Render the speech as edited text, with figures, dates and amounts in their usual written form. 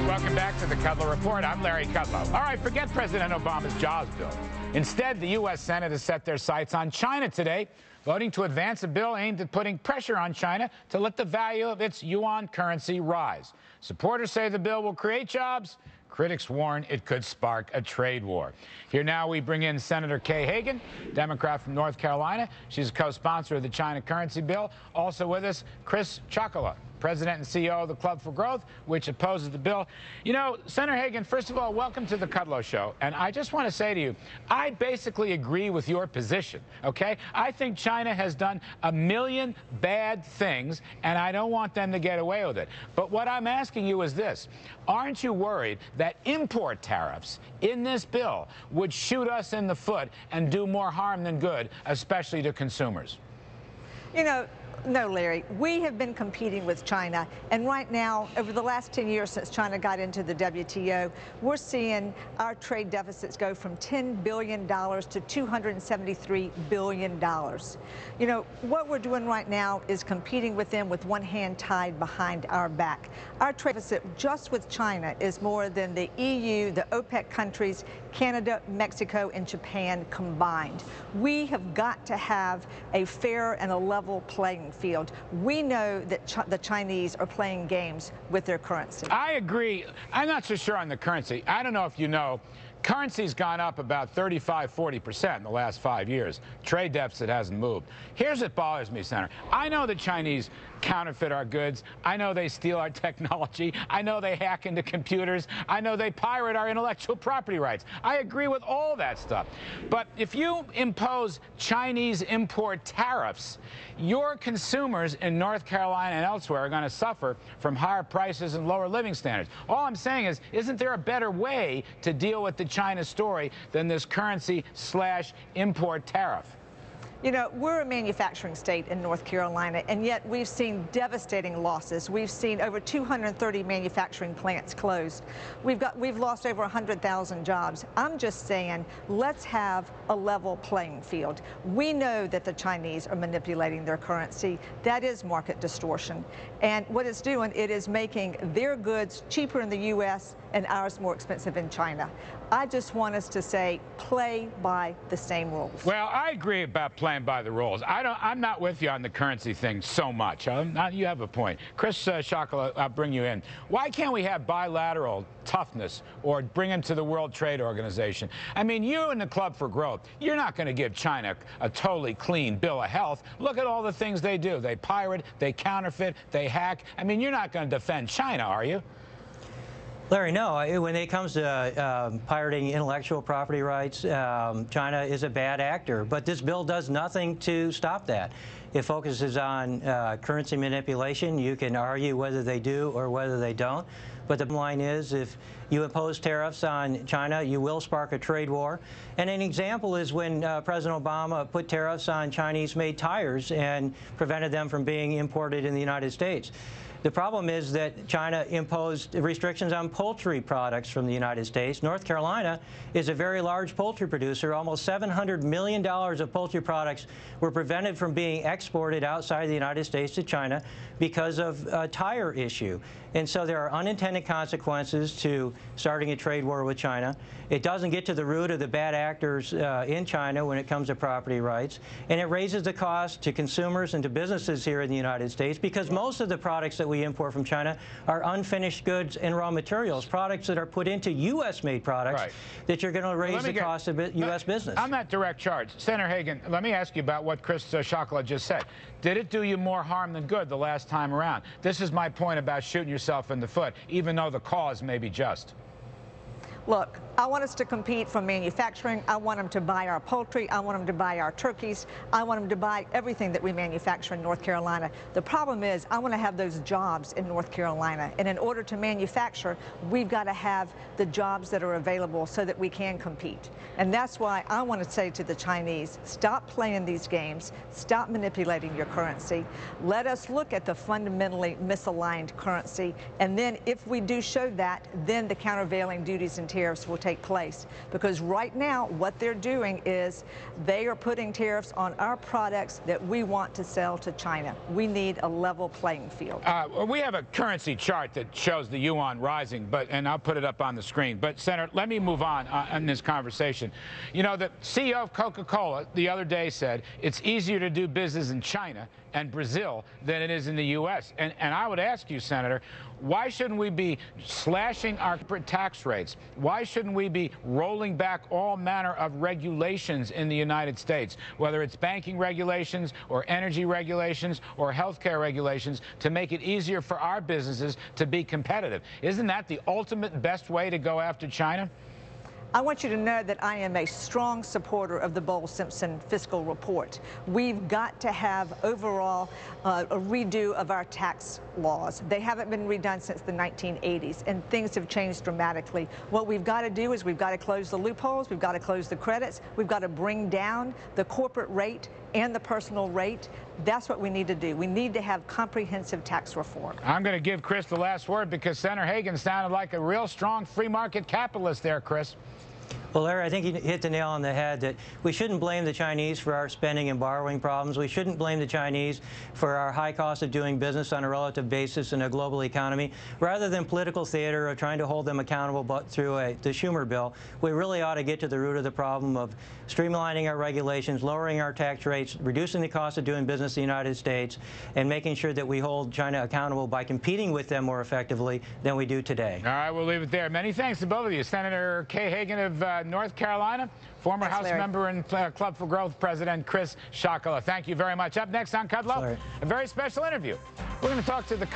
Welcome back to the Kudlow Report. I'm Larry Kudlow. All right, forget President Obama's jobs bill. Instead, the U.S. Senate has set their sights on China today, voting to advance a bill aimed at putting pressure on China to let the value of its yuan currency rise. Supporters say the bill will create jobs. Critics warn it could spark a trade war. Here now we bring in Senator Hagan, Democrat from North Carolina. She's a co-sponsor of the China currency bill. Also with us, Chocola, President and CEO of the Club for Growth, which opposes the bill. You know, Senator Hagan, first of all, welcome to the Kudlow Show. And I just want to say to you, I basically agree with your position, okay? I think China has done a million bad things, and I don't want them to get away with it. But what I'm asking you is this. Aren't you worried that import tariffs in this bill would shoot us in the foot and do more harm than good, especially to consumers? You know, no, Larry, we have been competing with China, and right now, over the last 10 years since China got into the WTO, we're seeing our trade deficits go from $10 billion to $273 billion. You know, what we're doing right now is competing with them with one hand tied behind our back. Our trade deficit just with China is more than the EU, the OPEC countries, Canada, Mexico, and Japan combined. We have got to have a fair and a level playing field. We know that the Chinese are playing games with their currency. I agree. I'm not so sure on the currency. I don't know if you know, currency's gone up about 35–40% in the last 5 years. Trade deficit hasn't moved. Here's what bothers me, Senator. I know the Chinese counterfeit our goods. I know they steal our technology. I know they hack into computers. I know they pirate our intellectual property rights. I agree with all that stuff. But if you impose Chinese import tariffs, your consumers in North Carolina and elsewhere are going to suffer from higher prices and lower living standards. All I'm saying is, isn't there a better way to deal with the China story than this currency/import tariff? You know, we're a manufacturing state in North Carolina, and yet we've seen devastating losses. We've seen over 230 manufacturing plants closed. We've lost over 100,000 jobs. I'm just saying, let's have a level playing field. We know that the Chinese are manipulating their currency. That is market distortion. And what it's doing, it is making their goods cheaper in the U.S. and ours more expensive in China. I just want us to say, play by the same rules. Well, I agree about playing by the rules. I'm not with you on the currency thing so much. You have a point. Chocola, I'll bring you in. Why can't we have bilateral toughness or bring them to the World Trade Organization? I mean, you and the Club for Growth, you're not going to give China a totally clean bill of health. Look at all the things they do. They pirate, they counterfeit, they hack. I mean, you're not going to defend China, are you? Larry, no. When it comes to pirating intellectual property rights, China is a bad actor. But this bill does nothing to stop that. It focuses on currency manipulation. You can argue whether they do or whether they don't. But the bottom line is, if you impose tariffs on China, you will spark a trade war. And an example is when President Obama put tariffs on Chinese-made tires and prevented them from being imported in the United States. The problem is that China imposed restrictions on poultry products from the United States. North Carolina is a very large poultry producer. Almost $700 million of poultry products were prevented from being exported outside the United States to China because of a tire issue. And so there are unintended consequences to starting a trade war with China. It doesn't get to the root of the bad actors in China when it comes to property rights. And it raises the cost to consumers and to businesses here in the United States because most of the products that we import from China are unfinished goods and raw materials, products that are put into U.S.-made products that you're going to raise the cost of U.S. business. On that direct charge, Senator Hagan, let me ask you about what Chocola just said. Did it do you more harm than good the last time around? This is my point about shooting yourself in the foot, even though the cause may be just. Look, I want us to compete from manufacturing. I want them to buy our poultry. I want them to buy our turkeys. I want them to buy everything that we manufacture in North Carolina. The problem is I want to have those jobs in North Carolina. And in order to manufacture, we've got to have the jobs that are available so that we can compete. And that's why I want to say to the Chinese, stop playing these games. Stop manipulating your currency. Let us look at the fundamentally misaligned currency. And then if we do show that, then the countervailing duties and tariffs will take place. Because right now, what they're doing is they are putting tariffs on our products that we want to sell to China. We need a level playing field. We have a currency chart that shows the yuan rising, and I'll put it up on the screen. But, Senator, let me move on in this conversation. You know, the CEO of Coca-Cola the other day said it's easier to do business in China and Brazil than it is in the U.S. And I would ask you, Senator, why shouldn't we be slashing our corporate tax rates? Why shouldn't we be rolling back all manner of regulations in the United States, whether it's banking regulations or energy regulations or healthcare regulations, to make it easier for our businesses to be competitive? Isn't that the ultimate best way to go after China? I want you to know that I am a strong supporter of the Bowles-Simpson fiscal report. We've got to have overall a redo of our tax laws. They haven't been redone since the 1980s, and things have changed dramatically. What we've got to do is we've got to close the loopholes, we've got to close the credits, we've got to bring down the corporate rate and the personal rate. That's what we need to do. We need to have comprehensive tax reform. I'm going to give Chris the last word because Senator Hagan sounded like a real strong free market capitalist there, Chris. Well, Larry, I think you hit the nail on the head that we shouldn't blame the Chinese for our spending and borrowing problems. We shouldn't blame the Chinese for our high cost of doing business on a relative basis in a global economy. Rather than political theater or trying to hold them accountable through the Schumer bill, we really ought to get to the root of the problem of streamlining our regulations, lowering our tax rates, reducing the cost of doing business in the United States, and making sure that we hold China accountable by competing with them more effectively than we do today. All right, we'll leave it there. Many thanks to both of you. Senator Kay Hagan of North Carolina, former House member and Club for Growth President Chris Chocola. Thank you very much. Up next on Kudlow, a very special interview. We're going to talk to the